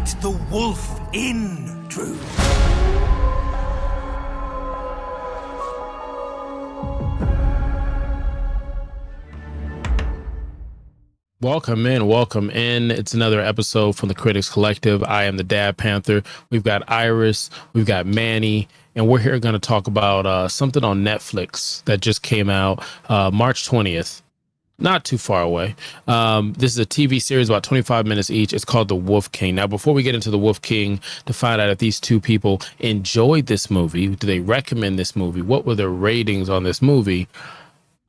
Let the wolf in, Drew. Welcome in. It's another episode from the Critics Collective. I am the Dad Panther. We've got Iris, we've got Manny, and we're here going to talk about something on Netflix that just came out March 20th. Not too far away. This is a TV series about 25 minutes each. It's called The Wolf King. Now, before we get into The Wolf King, to find out if these two people enjoyed this movie, do they recommend this movie? What were their ratings on this movie?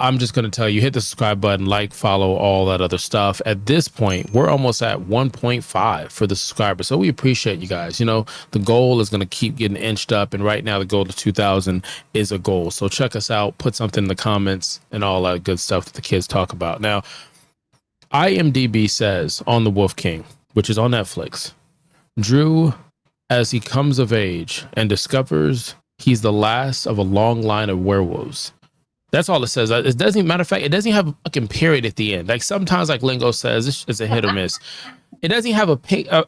I'm just going to tell you, hit the subscribe button, like, follow, all that other stuff. At this point, we're almost at 1.5 for the subscribers. So we appreciate you guys. You know, the goal is going to keep getting inched up. And right now, the goal to 2,000 is a goal. So check us out, put something in the comments and all that good stuff that the kids talk about. Now, IMDB says on The Wolf King, which is on Netflix, Drew, as he comes of age and discovers he's the last of a long line of werewolves. That's all it says. It doesn't even, matter of fact, it doesn't even have a fucking period at the end. Like sometimes, like Lingo says, it's a hit or miss. It doesn't even have a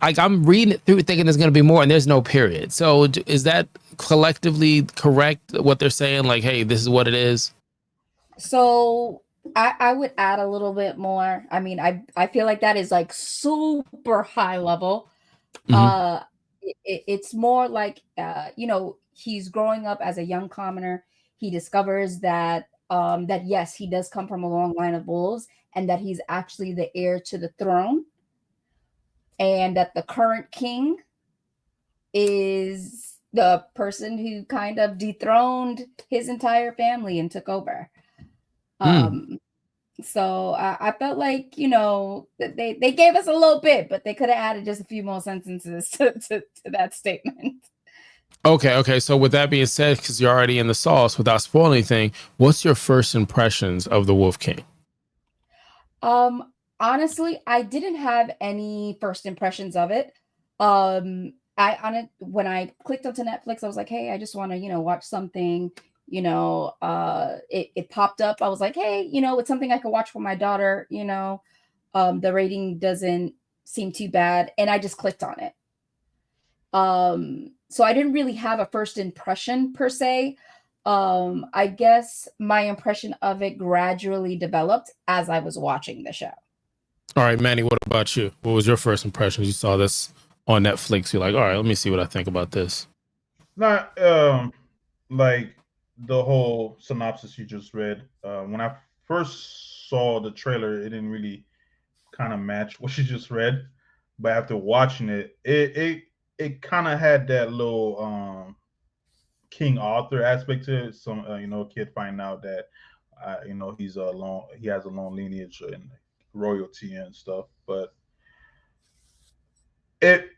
like I'm reading it through thinking there's going to be more and there's no period. So is that collectively correct what they're saying? Like, hey, this is what it is. So I would add a little bit more. I mean, I feel like that is like super high level. Mm-hmm. It's more like, he's growing up as a young commoner. He discovers that yes, he does come from a long line of wolves, and that he's actually the heir to the throne, and that the current king is the person who kind of dethroned his entire family and took over. So I felt like, that they gave us a little bit, but they could have added just a few more sentences to that statement. Okay. So with that being said, because you're already in the sauce, without spoiling anything, what's your first impressions of The Wolf King? Honestly, I didn't have any first impressions of it. When I clicked onto Netflix, I was like, hey, I just want to, watch something. It popped up. I was like, hey, it's something I could watch for my daughter. The rating doesn't seem too bad, and I just clicked on it. So I didn't really have a first impression per se. I guess my impression of it gradually developed as I was watching the show. All right, Manny, what about you? What was your first impression? You saw this on Netflix. You're like, all right, let me see what I think about this. Not like the whole synopsis you just read. When I first saw the trailer, it didn't really kind of match what you just read. But after watching it, it kind of had that little King Arthur aspect to it. Some kid finding out that he has a long lineage and royalty and stuff. But it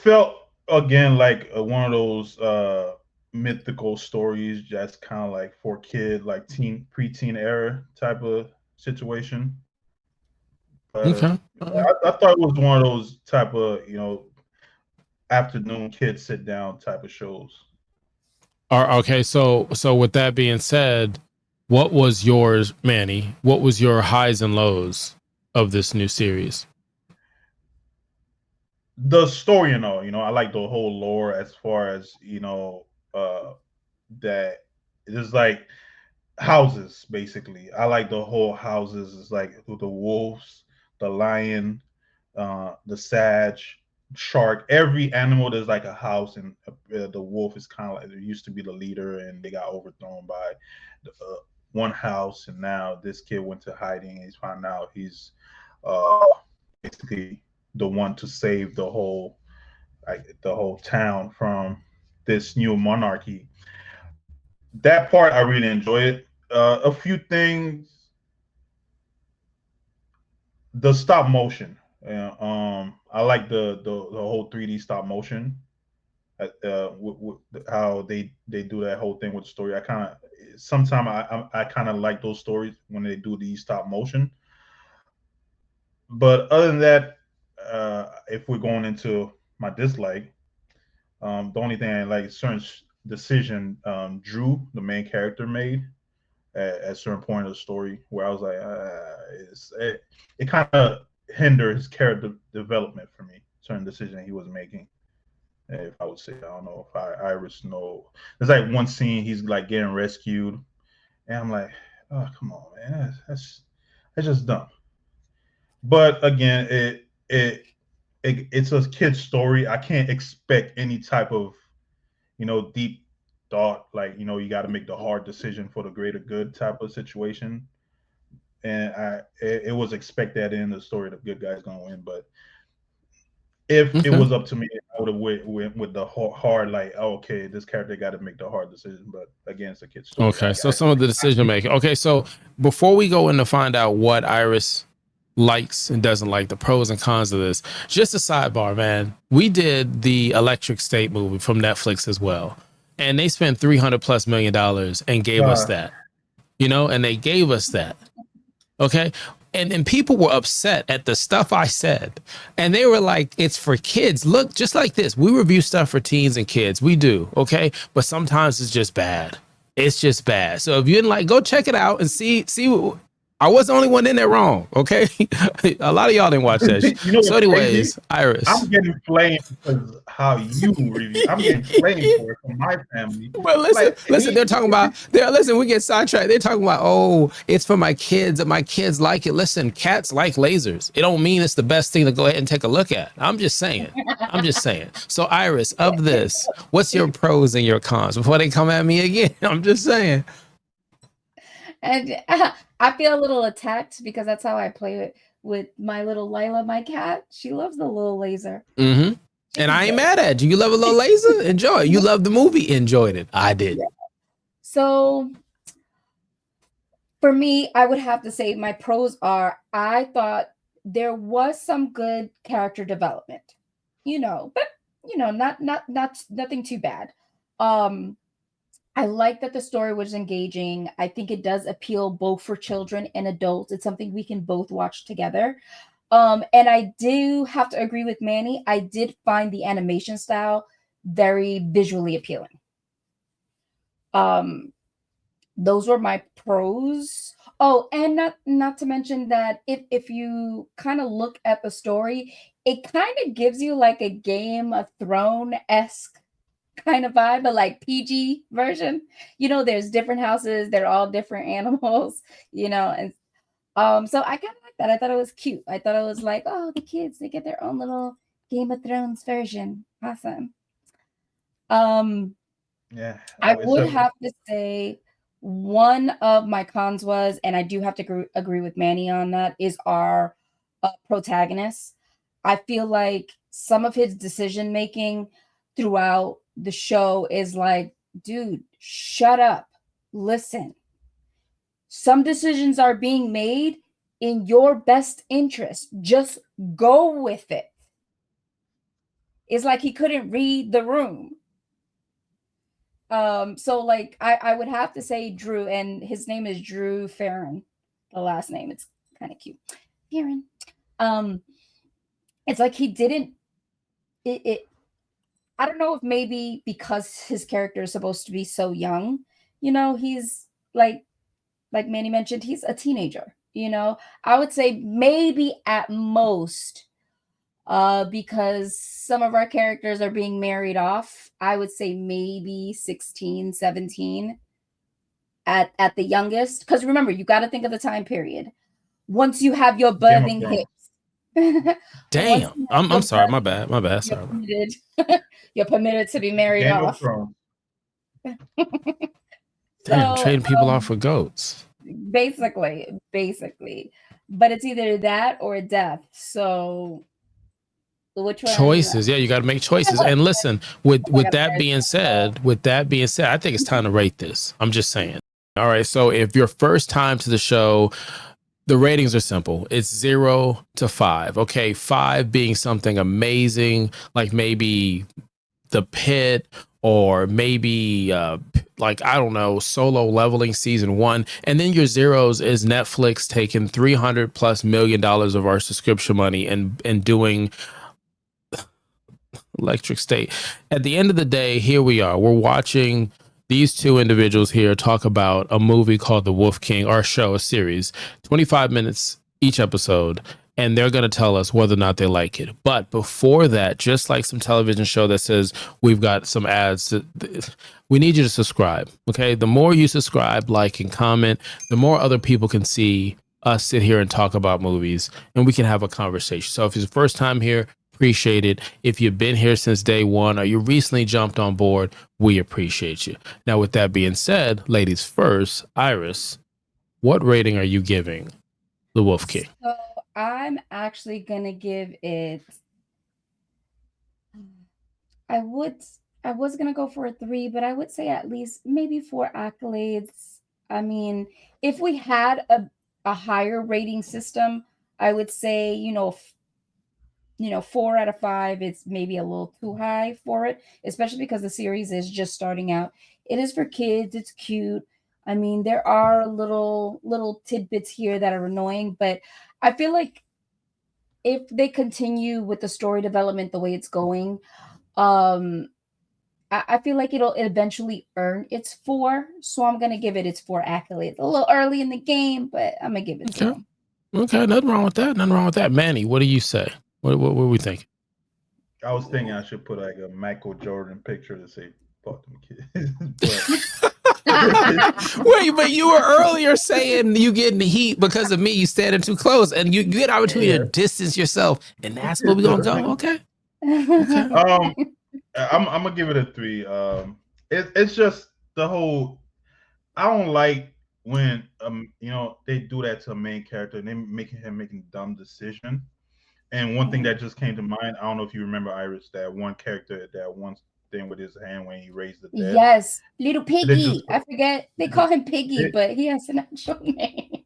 felt again like one of those mythical stories, just kind of like for kid, like preteen era type of situation. But Okay. I thought it was one of those type of afternoon kids sit down type of shows. Okay, so with that being said, what was yours, Manny? What was your highs and lows of this new series? The story, I like the whole lore as far as that it is like houses basically. I like the whole houses. It's like the wolves, the lion, the sag, shark. Every animal there's like a house, and the wolf is kind of like, there used to be the leader, and they got overthrown by the, one house, and now this kid went to hiding. And he's found out he's basically the one to save the whole town from this new monarchy. That part I really enjoyed. A few things, the stop motion. I like the whole 3D stop motion. How they do that whole thing with the story. Sometimes I kind of like those stories when they do the stop motion. But other than that, if we're going into my dislike, the only thing I like is certain decision Drew, the main character, made at a certain point of the story, where I was like, it kind of hindered his character development for me. certain decision he was making. If I would say, I don't know if Iris know. There's like one scene he's like getting rescued, and I'm like, oh come on, man, that's just dumb. But again, it's a kid's story. I can't expect any type of deep thought, like you got to make the hard decision for the greater good type of situation. And it was expected in the story the good guy's gonna win. But if it was up to me, I would have went with the hard, like, oh, okay, this character got to make the hard decision. But again, it's a kid's story. Okay, so some of the decision making. Okay, so before we go in to find out what Iris likes and doesn't like, the pros and cons of this, just a sidebar, man. We did the Electric State movie from Netflix as well, and they spent $300+ million and gave us that, and they gave us that. Okay. And people were upset at the stuff I said. And they were like, it's for kids. Look, just like this. We review stuff for teens and kids. We do. Okay. But sometimes it's just bad. It's just bad. So if you didn't like, go check it out and see. I was the only one in there wrong. Okay. A lot of y'all didn't watch that. So anyways, Iris. I'm getting blamed because how you review. I'm getting blamed for it from my family. Well, listen, they're talking about, we get sidetracked. They're talking about, oh, it's for my kids and my kids like it. Listen, cats like lasers. It don't mean it's the best thing to go ahead and take a look at. I'm just saying. So Iris, of this, what's your pros and your cons before they come at me again? I'm just saying. And I feel a little attacked because that's how I play with my little Lila, my cat. She loves the little laser. Mm-hmm. And I ain't mad at you. You love a little laser? Enjoy it. You love the movie? Enjoyed it. I did. Yeah. So for me, I would have to say my pros are, I thought there was some good character development, but not nothing too bad. I like that the story was engaging. I think it does appeal both for children and adults. It's something we can both watch together. And I do have to agree with Manny. I did find the animation style very visually appealing. Those were my pros. Oh, and not to mention that if you kind of look at the story, it kind of gives you like a Game of Thrones-esque kind of vibe, but like PG version. There's different houses, they're all different animals, and so I kind of like that. I thought it was cute. I thought it was like, oh, the kids, they get their own little Game of Thrones version. Awesome. Yeah, I would have to say one of my cons was, and I do have to agree with Manny on that, is our protagonist. I feel like some of his decision making throughout the show is like, dude, shut up, listen. Some decisions are being made in your best interest. Just go with it. It's like he couldn't read the room. So like I would have to say Drew, and his name is Drew Ferran, the last name. It's kind of cute. Ferran. It's like he didn't I don't know if maybe because his character is supposed to be so young, he's like Manny mentioned, he's a teenager, I would say maybe at most, because some of our characters are being married off, I would say maybe 16, 17 at the youngest. Because remember, you got to think of the time period. Once you have your budding hips. Damn. I'm sorry. My bad. Sorry. You're permitted to be married off. Damn, trading people off for goats. Basically. But it's either that or death. So which one? Choices. Yeah, you got to make choices. And listen, with that being said, I think it's time to rate this. I'm just saying. All right. So if your first time to the show, the ratings are simple. It's 0 to 5. Okay. 5 being something amazing, like maybe The Pit, or maybe like, I don't know, Solo Leveling season 1. And then your zeros is Netflix taking $300+ million of our subscription money and doing Electric State. At the end of the day, here we are. We're watching these two individuals here talk about a movie called The Wolf King, our show, a series, 25 minutes each episode. and they're going to tell us whether or not they like it. But before that, just like some television show that says we've got some ads, we need you to subscribe. Okay. The more you subscribe, like, and comment, the more other people can see us sit here and talk about movies, and we can have a conversation. So if it's your first time here, appreciate it. If you've been here since day one or you recently jumped on board, we appreciate you. Now, with that being said, ladies first, Iris, what rating are you giving The Wolf King? So I'm actually gonna give it. I was gonna go for a 3, but I would say at least maybe 4 accolades. I mean, if we had a higher rating system, I would say 4 out of 5. It's maybe a little too high for it, especially because the series is just starting out. It is for kids. It's cute. I mean, there are little tidbits here that are annoying, but I feel like if they continue with the story development the way it's going, I feel like it'll eventually earn its 4. So I'm gonna give it its 4 accolades. A little early in the game, but I'm gonna give it to them. Okay, nothing wrong with that. Nothing wrong with that. Manny, what do you say? What we think? I was thinking I should put like a Michael Jordan picture to say "fuck them kids." Wait, but you were earlier saying you getting the heat because of me. You standing too close, and you get opportunity to distance yourself, and that's where we're gonna go. Okay. I'm gonna give it a 3. It's just the whole. I don't like when they do that to a main character and they making dumb decision. And one thing that just came to mind, I don't know if you remember, Iris, that one character, that one thing with his hand when he raised the dead. Yes, little Piggy. I forget they call him Piggy, but he has an actual name.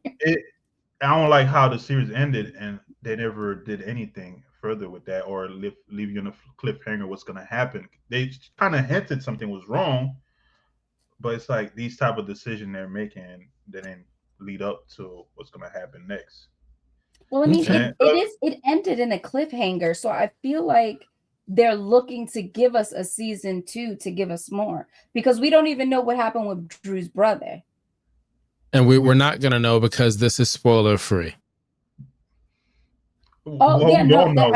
I don't like how the series ended, and they never did anything further with that, or leave you in a cliffhanger. What's going to happen? They kind of hinted something was wrong, but it's like these type of decision they're making that didn't lead up to what's going to happen next. Well, I mean, it ended in a cliffhanger, so I feel like they're looking to give us a season 2 to give us more, because we don't even know what happened with Drew's brother. And we're not gonna know because this is spoiler free. I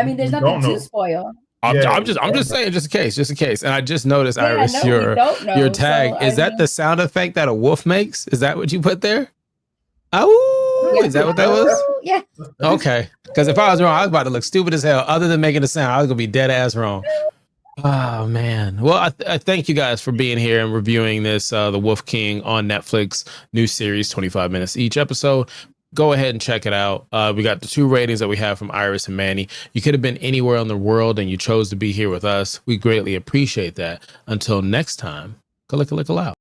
mean, there's nothing to spoil. I'm just saying, just in case. And I just noticed, Iris, your tag. So, is that the sound effect that a wolf makes? Is that what you put there? Oh, is that what that was? Yeah. Okay. Because if I was wrong, I was about to look stupid as hell. Other than making a sound, I was gonna be dead ass wrong. Oh man. Well, I thank you guys for being here and reviewing this The Wolf King on Netflix, new series, 25 minutes each episode. Go ahead and check it out. We got the 2 ratings that we have from Iris and Manny. You could have been anywhere in the world and you chose to be here with us. We greatly appreciate that. Until next time, kalika out.